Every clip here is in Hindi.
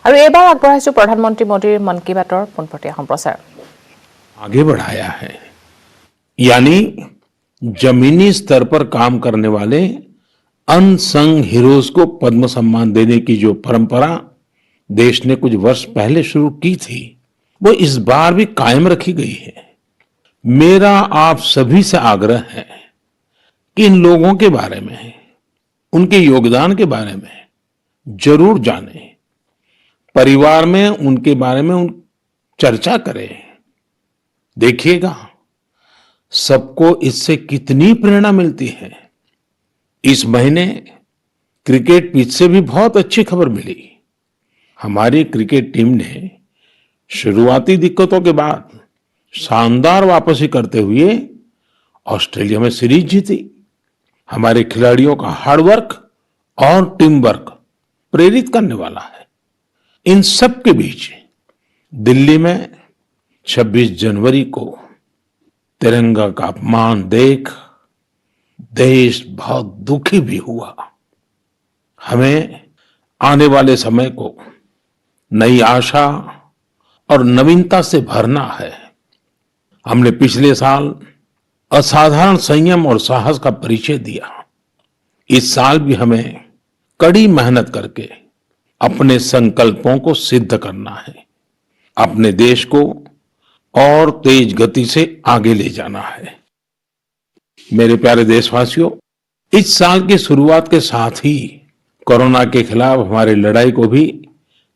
আৰু এবাৰ আগবঢ়াইছো প্ৰধানমন্ত্ৰী মোদীৰ মন কি বাতৰ পোনপটীয়া সম্প্ৰচাৰ आगे बढ़ाया है। यानी जमीनी स्तर पर काम करने वाले अनसंग हीरोज को पद्म सम्मान देने की जो परंपरा देश ने कुछ वर्ष पहले शुरू की थी, वो इस बार भी कायम रखी गई है। मेरा आप सभी से आग्रह है कि इन लोगों के बारे में, उनके योगदान के बारे में जरूर जानें, परिवार में उनके बारे में चर्चा करें। देखिएगा सबको इससे कितनी प्रेरणा मिलती है। इस महीने क्रिकेट पिच से भी बहुत अच्छी खबर मिली। हमारी क्रिकेट टीम ने शुरुआती दिक्कतों के बाद शानदार वापसी करते हुए ऑस्ट्रेलिया में सीरीज जीती। हमारे खिलाड़ियों का हार्डवर्क और टीम वर्क प्रेरित करने वाला है। इन सब के बीच दिल्ली में 26 जनवरी को तिरंगा का अपमान देख देश बहुत दुखी भी हुआ। हमें आने वाले समय को नई आशा और नवीनता से भरना है। हमने पिछले साल असाधारण संयम और साहस का परिचय दिया। इस साल भी हमें कड़ी मेहनत करके अपने संकल्पों को सिद्ध करना है। अपने देश को और तेज गति से आगे ले जाना है। मेरे प्यारे देशवासियों, इस साल की शुरुआत के साथ ही कोरोना के खिलाफ हमारी लड़ाई को भी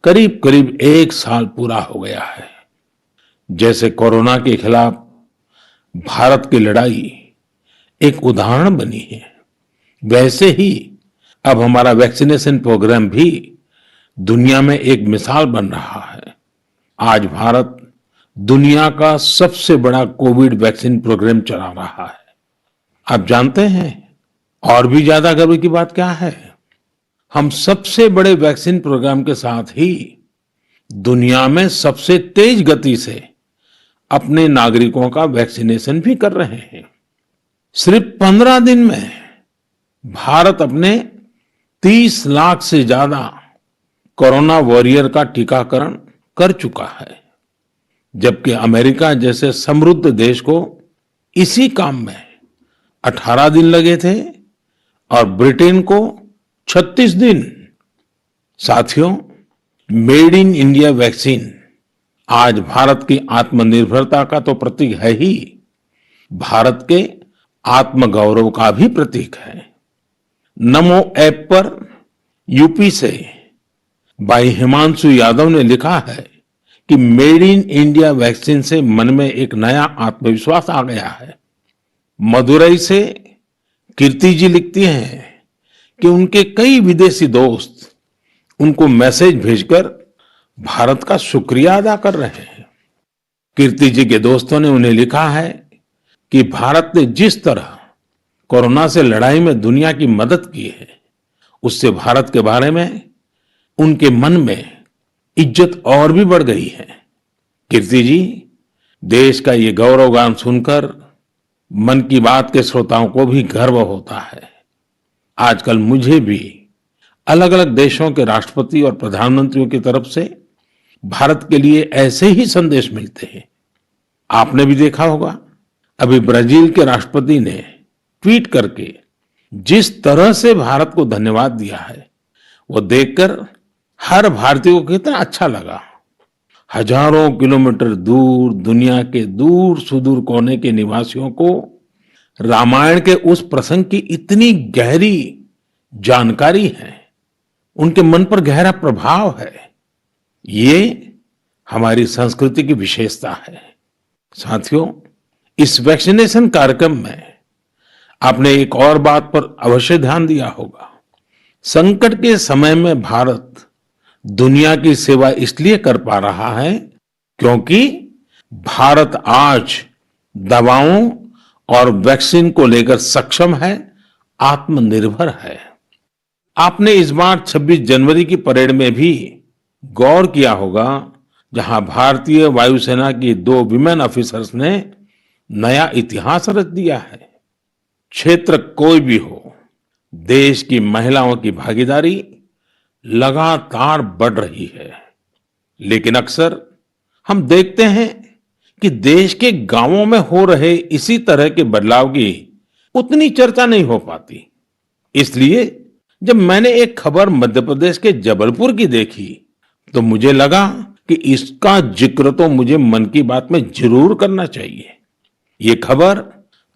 करीब करीब 1 साल पूरा हो गया है। जैसे कोरोना के खिलाफ भारत की लड़ाई एक उदाहरण बनी है, वैसे ही अब हमारा वैक्सीनेशन प्रोग्राम भी दुनिया में एक मिसाल बन रहा है। आज भारत दुनिया का सबसे बड़ा कोविड वैक्सीन प्रोग्राम चला रहा है। आप जानते हैं और भी ज्यादा गर्व की बात क्या है? हम सबसे बड़े वैक्सीन प्रोग्राम के साथ ही दुनिया में सबसे तेज गति से अपने नागरिकों का वैक्सीनेशन भी कर रहे हैं। सिर्फ 15 दिन में भारत अपने 30 लाख से ज्यादा कोरोना वॉरियर का टीकाकरण कर चुका है, जबकि अमेरिका जैसे समृद्ध देश को इसी काम में 18 दिन लगे थे और ब्रिटेन को 36 दिन। साथियों, मेड इन इंडिया वैक्सीन आज भारत की आत्मनिर्भरता का तो प्रतीक है ही, भारत के आत्मगौरव का भी प्रतीक है। नमो ऐप पर यूपी से भाई हिमांशु यादव ने लिखा है कि मेड इन इंडिया वैक्सीन से मन में एक नया आत्मविश्वास आ गया है। मदुरई से कीर्ति जी लिखती हैं कि उनके कई विदेशी दोस्त उनको मैसेज भेजकर भारत का शुक्रिया अदा कर रहे हैं। कीर्ति जी के दोस्तों ने उन्हें लिखा है कि भारत ने जिस तरह कोरोना से लड़ाई में दुनिया की मदद की है, उससे भारत के बारे में उनके मन में इज्जत और भी बढ़ गई है। कीर्ति जी, देश का ये गौरवगान सुनकर मन की बात के श्रोताओं को भी गर्व होता है। आजकल मुझे भी अलग अलग देशों के राष्ट्रपति और प्रधानमंत्रियों की तरफ से भारत के लिए ऐसे ही संदेश मिलते हैं। आपने भी देखा होगा, अभी ब्राजील के राष्ट्रपति ने ट्वीट करके जिस तरह से भारत को धन्यवाद दिया है, वो देखकर हर भारतीय को कितना अच्छा लगा। हजारों किलोमीटर दूर दुनिया के दूर सुदूर कोने के निवासियों को रामायण के उस प्रसंग की इतनी गहरी जानकारी है, उनके मन पर गहरा प्रभाव है। ये हमारी संस्कृति की विशेषता है। साथियों, इस वैक्सीनेशन कार्यक्रम में आपने एक और बात पर अवश्य ध्यान दिया होगा। संकट के समय में भारत दुनिया की सेवा इसलिए कर पा रहा है क्योंकि भारत आज दवाओं और वैक्सीन को लेकर सक्षम है, आत्मनिर्भर है। आपने इस बार 26 जनवरी की परेड में भी गौर किया होगा, जहां भारतीय वायुसेना की 2 विमेन ऑफिसर्स ने नया इतिहास रच दिया है। क्षेत्र कोई भी हो, देश की महिलाओं की भागीदारी लगातार बढ़ रही है। लेकिन अक्सर हम देखते हैं कि देश के गांवों में हो रहे इसी तरह के बदलाव की उतनी चर्चा नहीं हो पाती। इसलिए जब मैंने एक खबर मध्य प्रदेश के जबलपुर की देखी तो मुझे लगा कि इसका जिक्र तो मुझे मन की बात में जरूर करना चाहिए। ये खबर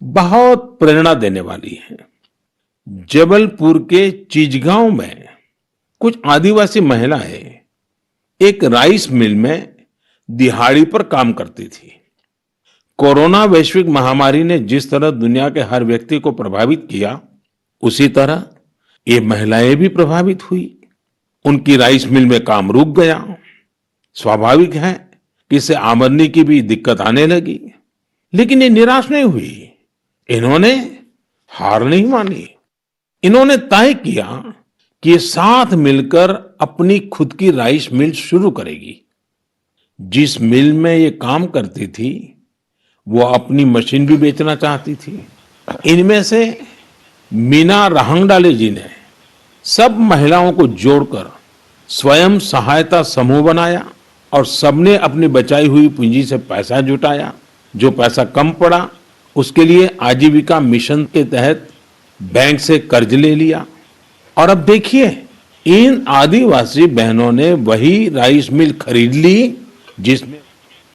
बहुत प्रेरणा देने वाली है। जबलपुर के चिचगांव में कुछ आदिवासी महिलाएं एक राइस मिल में दिहाड़ी पर काम करती थी। कोरोना वैश्विक महामारी ने जिस तरह दुनिया के हर व्यक्ति को प्रभावित किया, उसी तरह ये महिलाएं भी प्रभावित हुई। उनकी राइस मिल में काम रुक गया। स्वाभाविक है कि इससे आमदनी की भी दिक्कत आने लगी, लेकिन ये निराश नहीं हुई। इन्होंने हार नहीं मानी। इन्होंने तय किया कि ये साथ मिलकर अपनी खुद की राइस मिल शुरू करेगी। जिस मिल में ये काम करती थी वो अपनी मशीन भी बेचना चाहती थी। इनमें से मीना रहंगडाले जी ने सब महिलाओं को जोड़कर स्वयं सहायता समूह बनाया और सबने अपनी बचाई हुई पूंजी से पैसा जुटाया। जो पैसा कम पड़ा उसके लिए आजीविका मिशन के तहत बैंक से कर्ज ले लिया। और अब देखिए, इन आदिवासी बहनों ने वही राइस मिल खरीद ली जिसमें